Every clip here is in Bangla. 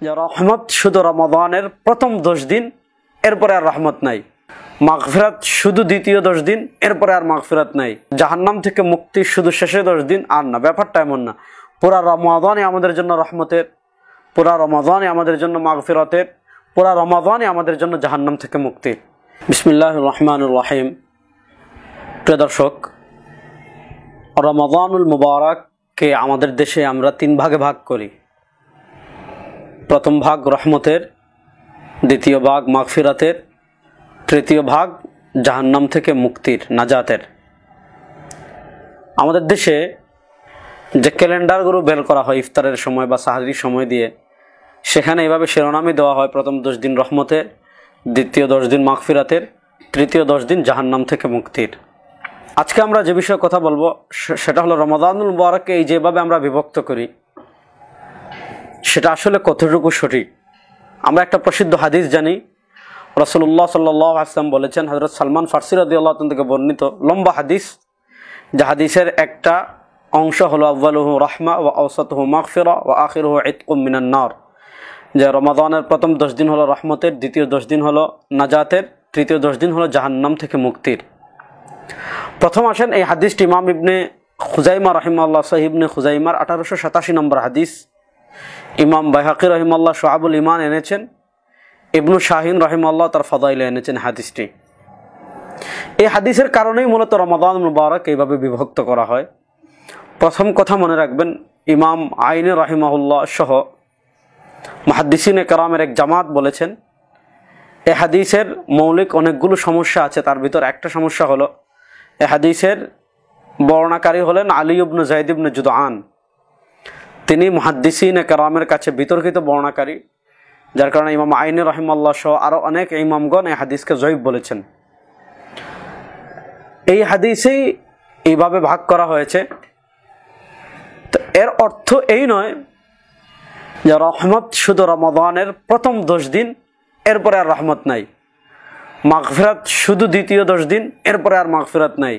যে রহমত শুধু রমাদানের প্রথম 10 দিন, এরপরে আর রহমত নাই। মাগফিরাত শুধু দ্বিতীয় 10 দিন, এরপরে আর মাগফিরাত নাই। জাহান্নাম থেকে মুক্তি শুধু শেষে 10 দিন, আর না। ব্যাপারটা এমন না। পুরা রমাদানই আমাদের জন্য রহমতের, পুরা রমাদানই আমাদের জন্য মাগফিরাতের, পুরা রমাদানই আমাদের জন্য জাহান্নাম থেকে মুক্তির। বিসমিল্লাহির রহমানির রহিম। প্রিয় দর্শক, রমাদানুল মুবারককে আমাদের দেশে আমরা 3 ভাগে ভাগ করি। প্রথম ভাগ রহমতের, দ্বিতীয় ভাগ মাগফিরাতের, তৃতীয় ভাগ জাহান্নাম থেকে মুক্তির, নাজাতের। আমাদের দেশে যে ক্যালেন্ডারগুলো বের করা হয় ইফতারের সময় বা সাহরির সময় দিয়ে, সেখানে এভাবে শিরোনামই দেওয়া হয়: প্রথম 10 দিন রহমতের, দ্বিতীয় 10 দিন মাগফিরাতের, তৃতীয় 10 দিন জাহান্নাম থেকে মুক্তির। আজকে আমরা যে বিষয়ে কথা বলবো সেটা হলো রমাদানুল মুবারককে এই যেভাবে আমরা বিভক্ত করি, সেটা আসলে কতটুকু সঠিক। আমরা একটা প্রসিদ্ধ হাদিস জানি, রাসূলুল্লাহ সাল্লাল্লাহু আলাইহি ওয়াসাল্লাম বলেছেন, হযরত সালমান ফারসি রাদিয়াল্লাহু তাআলা থেকে বর্ণিত লম্বা হাদিস, যে হাদিসের একটা অংশ হলো আউয়ালুহু রাহমা ওয়া আওসাতুহু মাগফিরা ওয়া আখিরুহু ইতকুম মিনান নার। যে রমাদানের প্রথম 10 দিন হলো রহমতের, দ্বিতীয় 10 দিন হলো নাজাতের, তৃতীয় 10 দিন হলো জাহান্নাম থেকে মুক্তির। প্রথম আসেন এই হাদিসটি ইমাম ইবনে খুজাইমা রাহিমাহুল্লাহ, সহিহ ইবনে খুজাইমার 1887 নম্বর হাদিস। ইমাম বাইহাকি রাহিমাহুল্লাহ শুআবুল ঈমান এনেছেন, ইবনু শাহিন রাহিমাহুল্লাহ তার ফাদাইলে এনেছেন হাদিসটি। এই হাদিসের কারণেই মূলত রমাদান মুবারক এইভাবে বিভক্ত করা হয়। প্রথম কথা মনে রাখবেন, ইমাম আইনি রাহিমাহুল্লাহ সহ মুহাদ্দিসিনে কেরামের এক জামাত বলেছেন, এই হাদিসের মৌলিক অনেকগুলো সমস্যা আছে। তার ভিতর একটা সমস্যা হলো, এই হাদিসের বর্ণাকারী হলেন আলী ইবনে যায়েদ ইবনে জুদআন। তিনি মুহাদ্দিসিনে কেরামের কাছে বিতর্কিত বর্ণাকারী, যার কারণে ইমাম আইনি রাহিমাহুল্লাহ সহ আরও অনেক ইমামগণ এই হাদিসকে জয়ীফ বলেছেন। এই হাদিসেই এইভাবে ভাগ করা হয়েছে। তো এর অর্থ এই নয় যে রহমত শুধু রমাদানের প্রথম 10 দিন, এরপরে আর রহমত নাই। মাগফিরাত শুধু দ্বিতীয় 10 দিন, এরপরে আর মাগফিরাত নাই।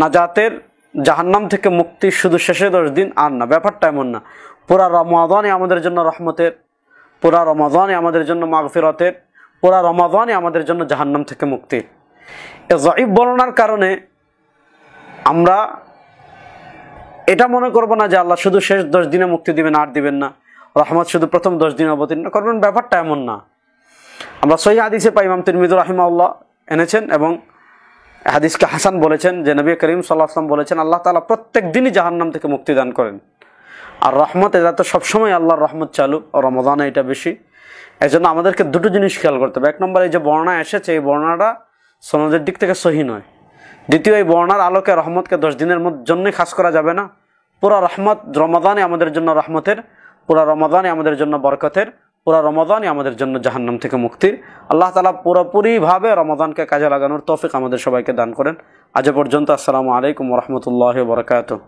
নাজাতের, জাহান্নাম থেকে মুক্তি শুধু শেষে 10 দিন, আর না। ব্যাপারটা এমন না। পুরা রমাদানই আমাদের জন্য রহমতের, পুরা রমাদানই আমাদের জন্য মাগফিরাতের, পুরা রমাদানই আমাদের জন্য জাহান্নাম থেকে মুক্তির। এই যঈফ বর্ণনার কারণে আমরা এটা মনে করব না যে আল্লাহ শুধু শেষ 10 দিনে মুক্তি দিবেন, আর দিবেন না। রহমত শুধু প্রথম 10 দিনে অবতীর্ণ করবেন, ব্যাপারটা এমন না। আমরা সহিহ হাদিসে পাই, ইমাম তিরমিজি রাহিমাহুল্লাহ এনেছেন এবং হাদিসকে হাসান বলেছেন, যে নবী করিম সাল্লাল্লাহু আলাইহি ওয়াসাল্লাম বলেছেন, আল্লাহ তাআলা প্রত্যেক দিনই জাহান্নাম থেকে মুক্তি দান করেন। আর রহমত, এটা তো সবসময় আল্লাহর রহমত চালু, রমাদানে এটা বেশি। এজন্য আমাদেরকে দুটো জিনিস খেয়াল করতে হবে। এক নম্বর, এই যে বর্ণনা এসেছে, এই বর্ণনাটা সনদের দিক থেকে সহি নয়। দ্বিতীয়, এই বর্ণনার আলোকে রহমতকে 10 দিনের জন্যই খাস করা যাবে না। পুরা রহমত রমাদানে আমাদের জন্য রহমতের, পুরা রমাদানে আমাদের জন্য বরকতের, পুরা রমাদানই আমাদের জন্য জাহান্নাম থেকে মুক্তির। আল্লাহ তাআলা পুরোপুরিভাবে রমাদানকে কাজে লাগানোর তৌফিক আমাদের সবাইকে দান করেন। আজ পর্যন্ত আসসালামু আলাইকুম ওয়া রাহমাতুল্লাহি ওয়া বারাকাতুহু।